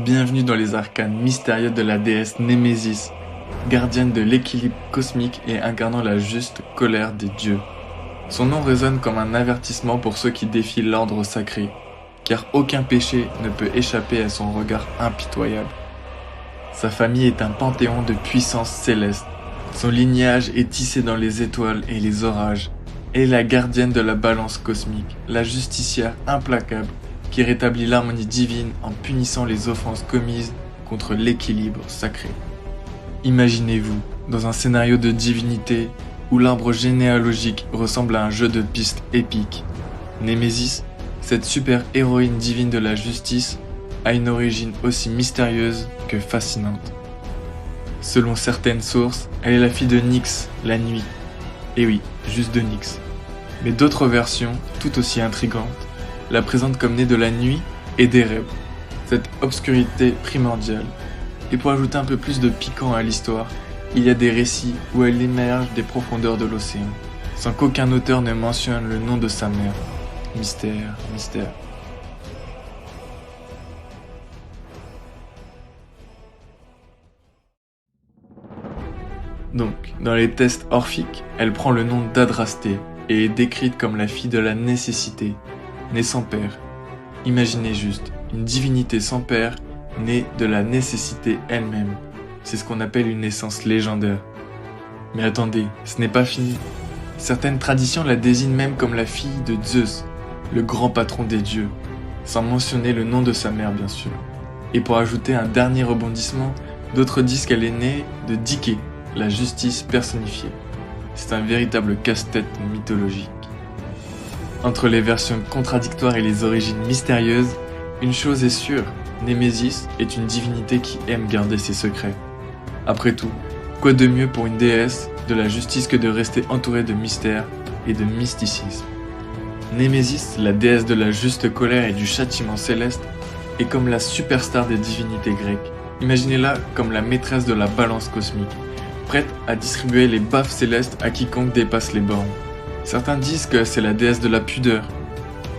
Bienvenue dans les arcanes mystérieux de la déesse Némésis, gardienne de l'équilibre cosmique et incarnant la juste colère des dieux. Son nom résonne comme un avertissement pour ceux qui défient l'ordre sacré, car aucun péché ne peut échapper à son regard impitoyable. Sa famille est un panthéon de puissance céleste. Son lignage est tissé dans les étoiles et les orages. Elle est la gardienne de la balance cosmique, la justicière implacable qui rétablit l'harmonie divine en punissant les offenses commises contre l'équilibre sacré. Imaginez-vous dans un scénario de divinité où l'arbre généalogique ressemble à un jeu de pistes épique. Némésis, cette super-héroïne divine de la justice, a une origine aussi mystérieuse que fascinante. Selon certaines sources, elle est la fille de Nyx, la nuit. Et oui, juste de Nyx. Mais d'autres versions, tout aussi intrigantes, la présentent comme née de la nuit et des rêves, cette obscurité primordiale. Et pour ajouter un peu plus de piquant à l'histoire, il y a des récits où elle émerge des profondeurs de l'océan, sans qu'aucun auteur ne mentionne le nom de sa mère. Mystère, mystère. Donc, dans les tests orphiques, elle prend le nom d'Adrastée et est décrite comme la fille de la nécessité, née sans père. Imaginez juste, une divinité sans père, née de la nécessité elle-même. C'est ce qu'on appelle une naissance légendaire. Mais attendez, ce n'est pas fini. Certaines traditions la désignent même comme la fille de Zeus, le grand patron des dieux, sans mentionner le nom de sa mère bien sûr. Et pour ajouter un dernier rebondissement, d'autres disent qu'elle est née de Dike, la justice personnifiée. C'est un véritable casse-tête mythologique. Entre les versions contradictoires et les origines mystérieuses, une chose est sûre, Némésis est une divinité qui aime garder ses secrets. Après tout, quoi de mieux pour une déesse de la justice que de rester entourée de mystères et de mysticisme. Némésis, la déesse de la juste colère et du châtiment céleste, est comme la superstar des divinités grecques. Imaginez-la comme la maîtresse de la balance cosmique, prête à distribuer les baffes célestes à quiconque dépasse les bornes. Certains disent que c'est la déesse de la pudeur,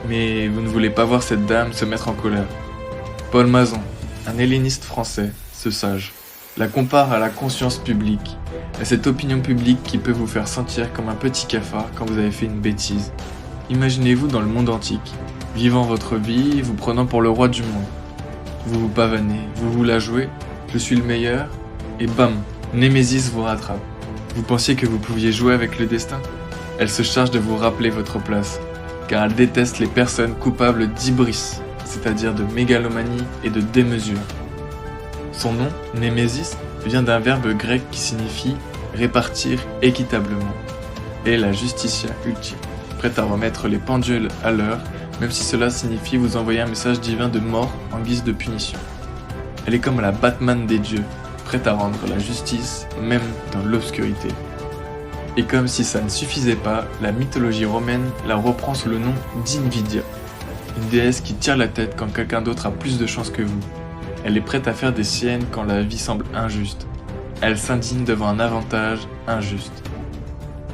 mais vous ne voulez pas voir cette dame se mettre en colère. Paul Mazan, un helléniste français, ce sage, la compare à la conscience publique, à cette opinion publique qui peut vous faire sentir comme un petit cafard quand vous avez fait une bêtise. Imaginez-vous dans le monde antique, vivant votre vie, vous prenant pour le roi du monde. Vous vous pavanez, vous vous la jouez, je suis le meilleur, et bam, Némésis vous rattrape. Vous pensiez que vous pouviez jouer avec le destin ? Elle se charge de vous rappeler votre place, car elle déteste les personnes coupables d'hybris, c'est-à-dire de mégalomanie et de démesure. Son nom, Némésis, vient d'un verbe grec qui signifie répartir équitablement. Elle est la justicia ultime, prête à remettre les pendules à l'heure, même si cela signifie vous envoyer un message divin de mort en guise de punition. Elle est comme la Batman des dieux, prête à rendre la justice, même dans l'obscurité. Et comme si ça ne suffisait pas, la mythologie romaine la reprend sous le nom d'Invidia, une déesse qui tire la tête quand quelqu'un d'autre a plus de chance que vous. Elle est prête à faire des siennes quand la vie semble injuste. Elle s'indigne devant un avantage injuste.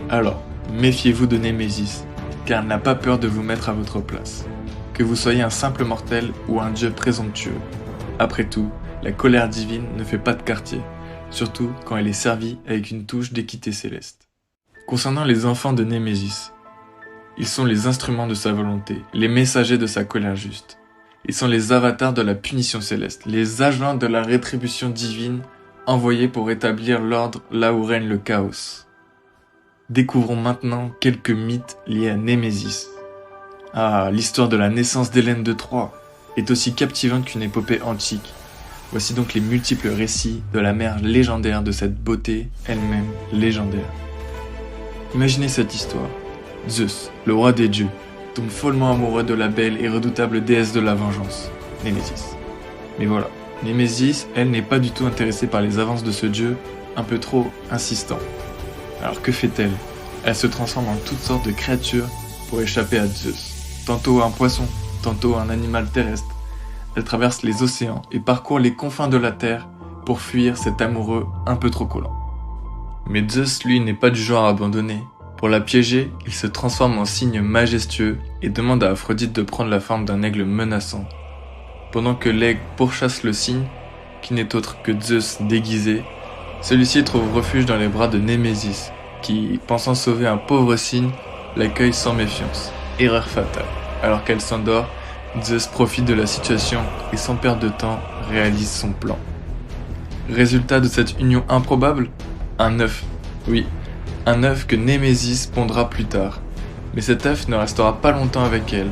Alors, méfiez-vous de Némésis, car elle n'a pas peur de vous mettre à votre place. Que vous soyez un simple mortel ou un dieu présomptueux. Après tout, la colère divine ne fait pas de quartier, surtout quand elle est servie avec une touche d'équité céleste. Concernant les enfants de Némésis, ils sont les instruments de sa volonté, les messagers de sa colère juste. Ils sont les avatars de la punition céleste, les agents de la rétribution divine envoyés pour rétablir l'ordre là où règne le chaos. Découvrons maintenant quelques mythes liés à Némésis. Ah, l'histoire de la naissance d'Hélène de Troie est aussi captivante qu'une épopée antique. Voici donc les multiples récits de la mère légendaire de cette beauté, elle-même légendaire. Imaginez cette histoire. Zeus, le roi des dieux, tombe follement amoureux de la belle et redoutable déesse de la vengeance, Némésis. Mais voilà, Némésis, elle n'est pas du tout intéressée par les avances de ce dieu, un peu trop insistant. Alors que fait-elle ? Elle se transforme en toutes sortes de créatures pour échapper à Zeus. Tantôt un poisson, tantôt un animal terrestre. Elle traverse les océans et parcourt les confins de la terre pour fuir cet amoureux un peu trop collant. Mais Zeus, lui, n'est pas du genre à abandonner. Pour la piéger, il se transforme en cygne majestueux et demande à Aphrodite de prendre la forme d'un aigle menaçant. Pendant que l'aigle pourchasse le cygne, qui n'est autre que Zeus déguisé, celui-ci trouve refuge dans les bras de Némésis, qui, pensant sauver un pauvre cygne, l'accueille sans méfiance. Erreur fatale. Alors qu'elle s'endort, Zeus profite de la situation et sans perdre de temps réalise son plan. Résultat de cette union improbable ? Un œuf. Oui, un œuf que Némésis pondra plus tard. Mais cet œuf ne restera pas longtemps avec elle,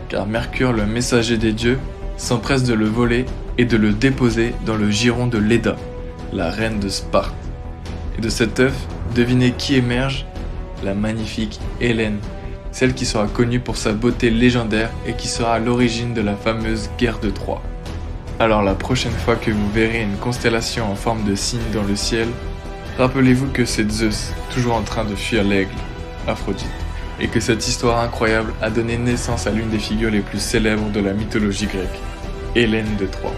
car Mercure, le messager des dieux, s'empresse de le voler et de le déposer dans le giron de Léda, la reine de Sparte. Et de cet œuf, devinez qui émerge ? La magnifique Hélène, celle qui sera connue pour sa beauté légendaire et qui sera à l'origine de la fameuse guerre de Troie. Alors la prochaine fois que vous verrez une constellation en forme de cygne dans le ciel, rappelez-vous que c'est Zeus, toujours en train de fuir l'aigle, Aphrodite, et que cette histoire incroyable a donné naissance à l'une des figures les plus célèbres de la mythologie grecque, Hélène de Troie.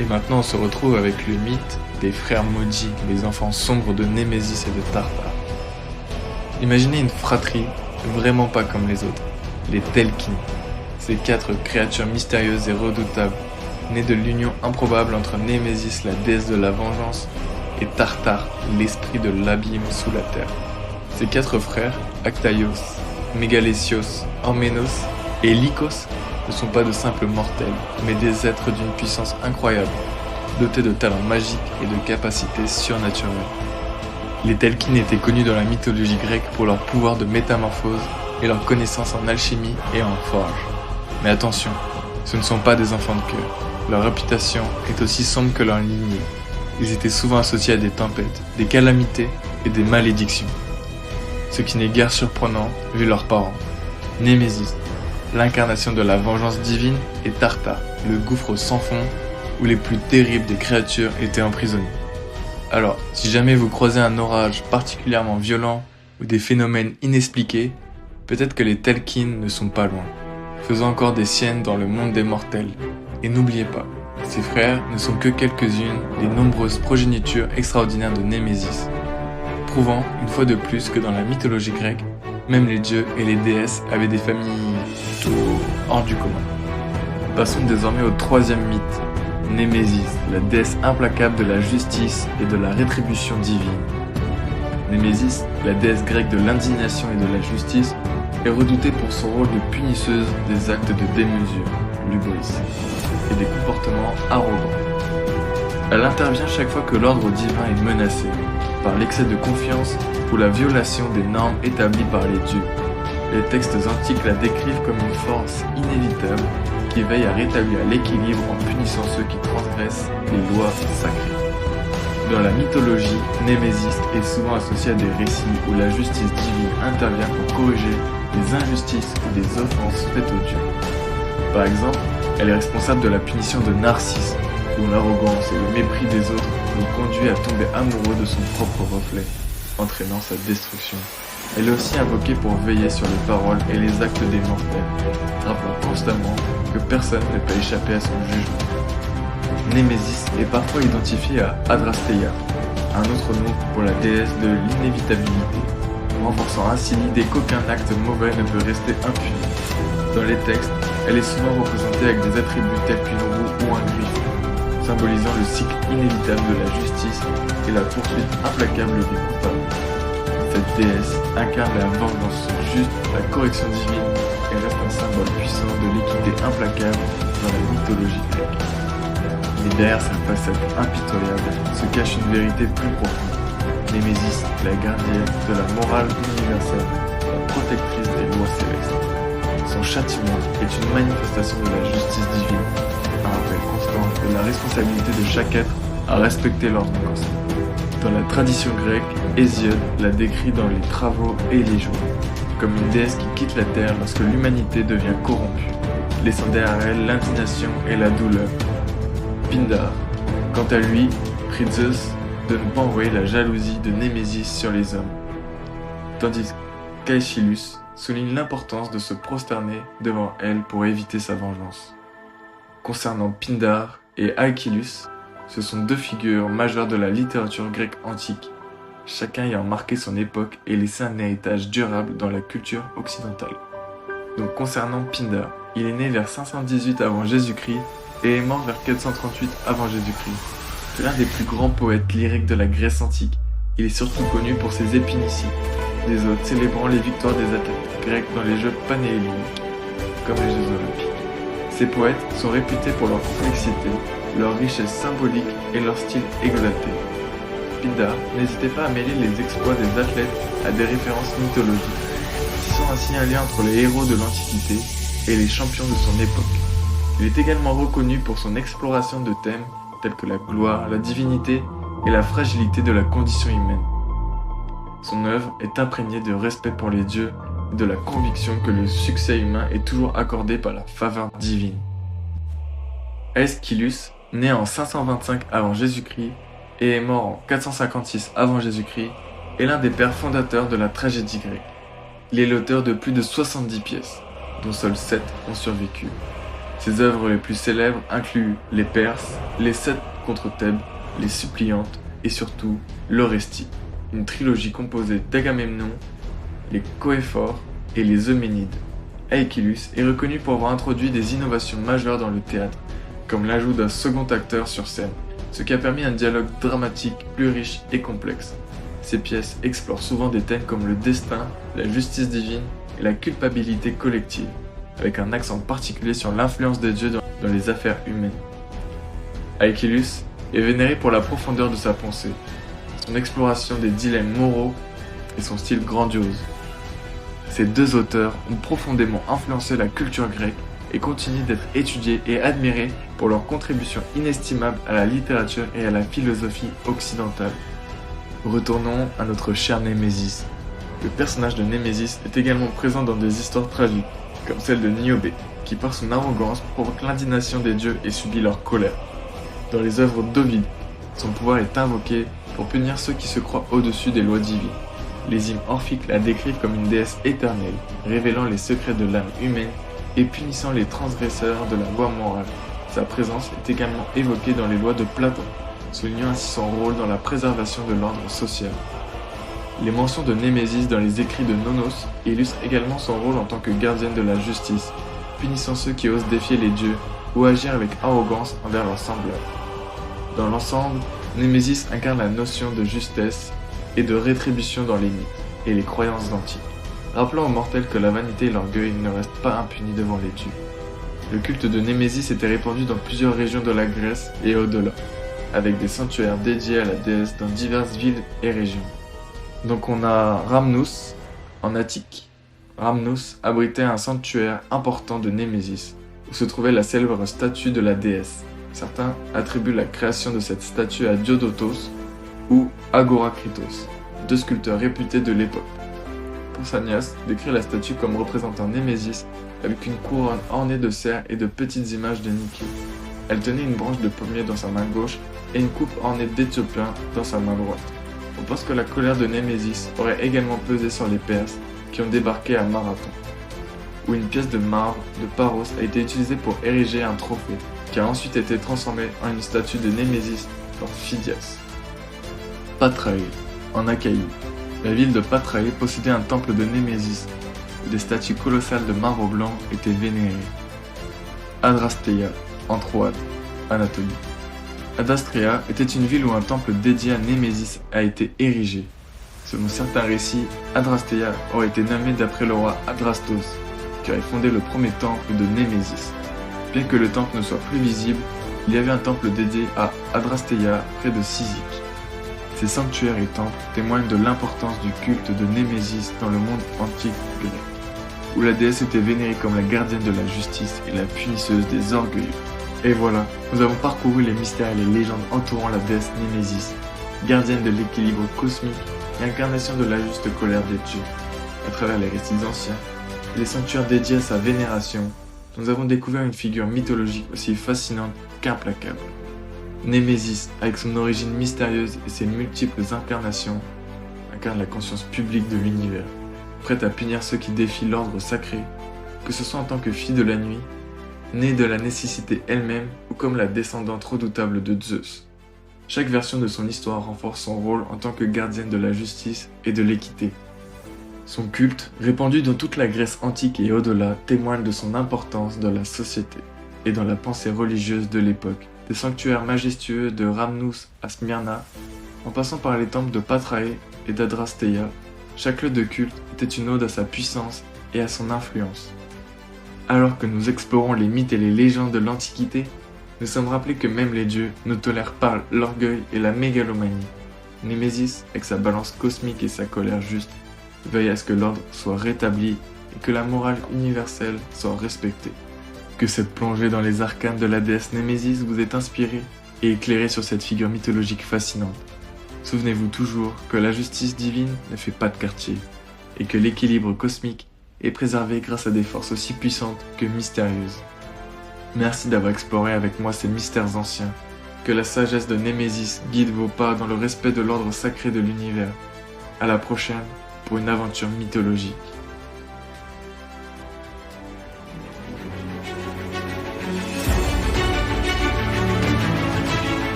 Et maintenant on se retrouve avec le mythe des frères maudits, les enfants sombres de Némésis et de Tartare. Imaginez une fratrie vraiment pas comme les autres, les Telkines, ces 4 créatures mystérieuses et redoutables, nées de l'union improbable entre Némésis, la déesse de la vengeance, et Tartare, l'esprit de l'abîme sous la terre. Ces 4 frères, Actaïos, Mégalésios, Orménos et Lycos, ne sont pas de simples mortels, mais des êtres d'une puissance incroyable, dotés de talents magiques et de capacités surnaturelles. Les Telkines étaient connus dans la mythologie grecque pour leur pouvoir de métamorphose et leur connaissance en alchimie et en forge. Mais attention, ce ne sont pas des enfants de cœur. Leur réputation est aussi sombre que leur lignée. Ils étaient souvent associés à des tempêtes, des calamités et des malédictions. Ce qui n'est guère surprenant vu leurs parents. Némésis, l'incarnation de la vengeance divine, et Tartare, le gouffre sans fond où les plus terribles des créatures étaient emprisonnées. Alors, si jamais vous croisez un orage particulièrement violent ou des phénomènes inexpliqués, peut-être que les Telkines ne sont pas loin, faisant encore des siennes dans le monde des mortels. Et n'oubliez pas, ces frères ne sont que quelques-unes des nombreuses progénitures extraordinaires de Némésis, prouvant une fois de plus que dans la mythologie grecque, même les dieux et les déesses avaient des familles hors du commun. Passons désormais au 3e mythe, Némésis, la déesse implacable de la justice et de la rétribution divine. Némésis, la déesse grecque de l'indignation et de la justice, est redoutée pour son rôle de punisseuse des actes de démesure, l'hubris, et des comportements arrogants. Elle intervient chaque fois que l'ordre divin est menacé, par l'excès de confiance ou la violation des normes établies par les dieux. Les textes antiques la décrivent comme une force inévitable qui veille à rétablir l'équilibre en punissant ceux qui transgressent les lois sacrées. Dans la mythologie, Némésis est souvent associée à des récits où la justice divine intervient pour corriger des injustices ou des offenses faites aux dieux. Par exemple, elle est responsable de la punition de Narcisse, où l'arrogance et le mépris des autres le conduit à tomber amoureux de son propre reflet, entraînant sa destruction. Elle est aussi invoquée pour veiller sur les paroles et les actes des mortels, rappelant constamment que personne ne peut échapper à son jugement. Némésis est parfois identifiée à Adrasteia, un autre nom pour la déesse de l'inévitabilité, renforçant ainsi l'idée qu'aucun acte mauvais ne peut rester impuni. Dans les textes, elle est souvent représentée avec des attributs tels qu'une roue ou un griffon, symbolisant le cycle inévitable de la justice et la poursuite implacable des coupables. Cette déesse incarne la vengeance juste, la correction divine et reste un symbole puissant de l'équité implacable dans la mythologie grecque. Mais derrière sa façade impitoyable se cache une vérité plus profonde. Némésis, la gardienne de la morale universelle, la protectrice des lois célestes. Son châtiment est une manifestation de la justice divine, un rappel constant de la responsabilité de chaque être à respecter l'ordonnance. Dans la tradition grecque, Hésiode la décrit dans les Travaux et les Jours, comme une déesse qui quitte la terre lorsque l'humanité devient corrompue, laissant derrière elle l'indignation et la douleur. Pindare, quant à lui, prie Zeus de ne pas envoyer la jalousie de Némésis sur les hommes, tandis qu'Aeschylus souligne l'importance de se prosterner devant elle pour éviter sa vengeance. Concernant Pindare et Aeschylus, ce sont 2 figures majeures de la littérature grecque antique, chacun ayant marqué son époque et laissé un héritage durable dans la culture occidentale. Donc concernant Pindare, il est né vers 518 avant Jésus-Christ et est mort vers 438 avant Jésus-Christ. C'est l'un des plus grands poètes lyriques de la Grèce antique. Il est surtout connu pour ses épinicies, des odes célébrant les victoires des athlètes grecs dans les Jeux panéhéléniques, comme les Jeux olympiques. Ces poètes sont réputés pour leur complexité, leur richesse symbolique et leur style exalté. Pindare n'hésitait pas à mêler les exploits des athlètes à des références mythologiques, tissant ainsi un lien entre les héros de l'Antiquité et les champions de son époque. Il est également reconnu pour son exploration de thèmes tels que la gloire, la divinité et la fragilité de la condition humaine. Son œuvre est imprégnée de respect pour les dieux et de la conviction que le succès humain est toujours accordé par la faveur divine. Aeschylus, né en 525 avant Jésus-Christ et est mort en 456 avant Jésus-Christ, est l'un des pères fondateurs de la tragédie grecque. Il est l'auteur de plus de 70 pièces, dont seules 7 ont survécu. Ses œuvres les plus célèbres incluent les Perses, les 7 contre Thèbes, les Suppliantes et surtout l'Orestie, une trilogie composée d'Agamemnon, les Coëphores et les Euménides. Aeschylus est reconnu pour avoir introduit des innovations majeures dans le théâtre, comme l'ajout d'un second acteur sur scène, ce qui a permis un dialogue dramatique plus riche et complexe. Ces pièces explorent souvent des thèmes comme le destin, la justice divine et la culpabilité collective, avec un accent particulier sur l'influence des dieux dans les affaires humaines. Aeschylus est vénéré pour la profondeur de sa pensée, son exploration des dilemmes moraux et son style grandiose. Ces deux auteurs ont profondément influencé la culture grecque et continuent d'être étudiés et admirés pour leur contribution inestimable à la littérature et à la philosophie occidentale. Retournons à notre cher Némésis. Le personnage de Némésis est également présent dans des histoires tragiques, comme celle de Niobé, qui par son arrogance provoque l'indignation des dieux et subit leur colère. Dans les œuvres d'Ovide, son pouvoir est invoqué pour punir ceux qui se croient au-dessus des lois divines. Les hymnes orphiques la décrivent comme une déesse éternelle, révélant les secrets de l'âme humaine et punissant les transgresseurs de la loi morale. Sa présence est également évoquée dans les lois de Platon, soulignant ainsi son rôle dans la préservation de l'ordre social. Les mentions de Némésis dans les écrits de Nonos illustrent également son rôle en tant que gardienne de la justice, punissant ceux qui osent défier les dieux ou agir avec arrogance envers leurs semblables. Dans l'ensemble, Némésis incarne la notion de justesse et de rétribution dans les mythes et les croyances antiques, rappelant aux mortels que la vanité et l'orgueil ne restent pas impunis devant les dieux. Le culte de Némésis était répandu dans plusieurs régions de la Grèce et au-delà, avec des sanctuaires dédiés à la déesse dans diverses villes et régions. Donc on a Rhamnous en Attique. Rhamnous abritait un sanctuaire important de Némésis, où se trouvait la célèbre statue de la déesse. Certains attribuent la création de cette statue à Diodotos ou Agorakritos, deux sculpteurs réputés de l'époque. Pausanias décrit la statue comme représentant Némésis avec une couronne ornée de cerfs et de petites images de Nike. Elle tenait une branche de pommier dans sa main gauche et une coupe ornée d'Éthiopiens dans sa main droite. On pense que la colère de Némésis aurait également pesé sur les Perses qui ont débarqué à Marathon, où une pièce de marbre de Paros a été utilisée pour ériger un trophée, qui a ensuite été transformé en une statue de Némésis par Phidias. Patrae, en Achaïe. La ville de Patrae possédait un temple de Némésis, où des statues colossales de marbre blanc étaient vénérées. Adrastéia, en Troade, Anatolie. Adrastéia était une ville où un temple dédié à Némésis a été érigé. Selon certains récits, Adrastéia aurait été nommée d'après le roi Adrastos, qui aurait fondé le premier temple de Némésis. Bien que le temple ne soit plus visible, il y avait un temple dédié à Adrastéia près de Cyzique. Ces sanctuaires et temples témoignent de l'importance du culte de Némésis dans le monde antique grec, où la déesse était vénérée comme la gardienne de la justice et la punisseuse des orgueilleux. Et voilà, nous avons parcouru les mystères et les légendes entourant la déesse Némésis, gardienne de l'équilibre cosmique et incarnation de la juste colère des dieux. À travers les récits anciens, et les sanctuaires dédiés à sa vénération, nous avons découvert une figure mythologique aussi fascinante qu'implacable. Némésis, avec son origine mystérieuse et ses multiples incarnations, incarne la conscience publique de l'univers, prête à punir ceux qui défient l'ordre sacré, que ce soit en tant que fille de la nuit, née de la nécessité elle-même ou comme la descendante redoutable de Zeus. Chaque version de son histoire renforce son rôle en tant que gardienne de la justice et de l'équité. Son culte, répandu dans toute la Grèce antique et au-delà, témoigne de son importance dans la société. et dans la pensée religieuse de l'époque. Des sanctuaires majestueux de Rhamnous à Smyrna, en passant par les temples de Patrae et d'Adrastéia, chaque lieu de culte était une ode à sa puissance et à son influence. Alors que nous explorons les mythes et les légendes de l'Antiquité, nous sommes rappelés que même les dieux ne tolèrent pas l'orgueil et la mégalomanie. Némésis, avec sa balance cosmique et sa colère juste, veille à ce que l'ordre soit rétabli et que la morale universelle soit respectée. Que cette plongée dans les arcanes de la déesse Némésis vous ait inspiré et éclairé sur cette figure mythologique fascinante. Souvenez-vous toujours que la justice divine ne fait pas de quartier et que l'équilibre cosmique est préservé grâce à des forces aussi puissantes que mystérieuses. Merci d'avoir exploré avec moi ces mystères anciens. Que la sagesse de Némésis guide vos pas dans le respect de l'ordre sacré de l'univers. À la prochaine pour une aventure mythologique.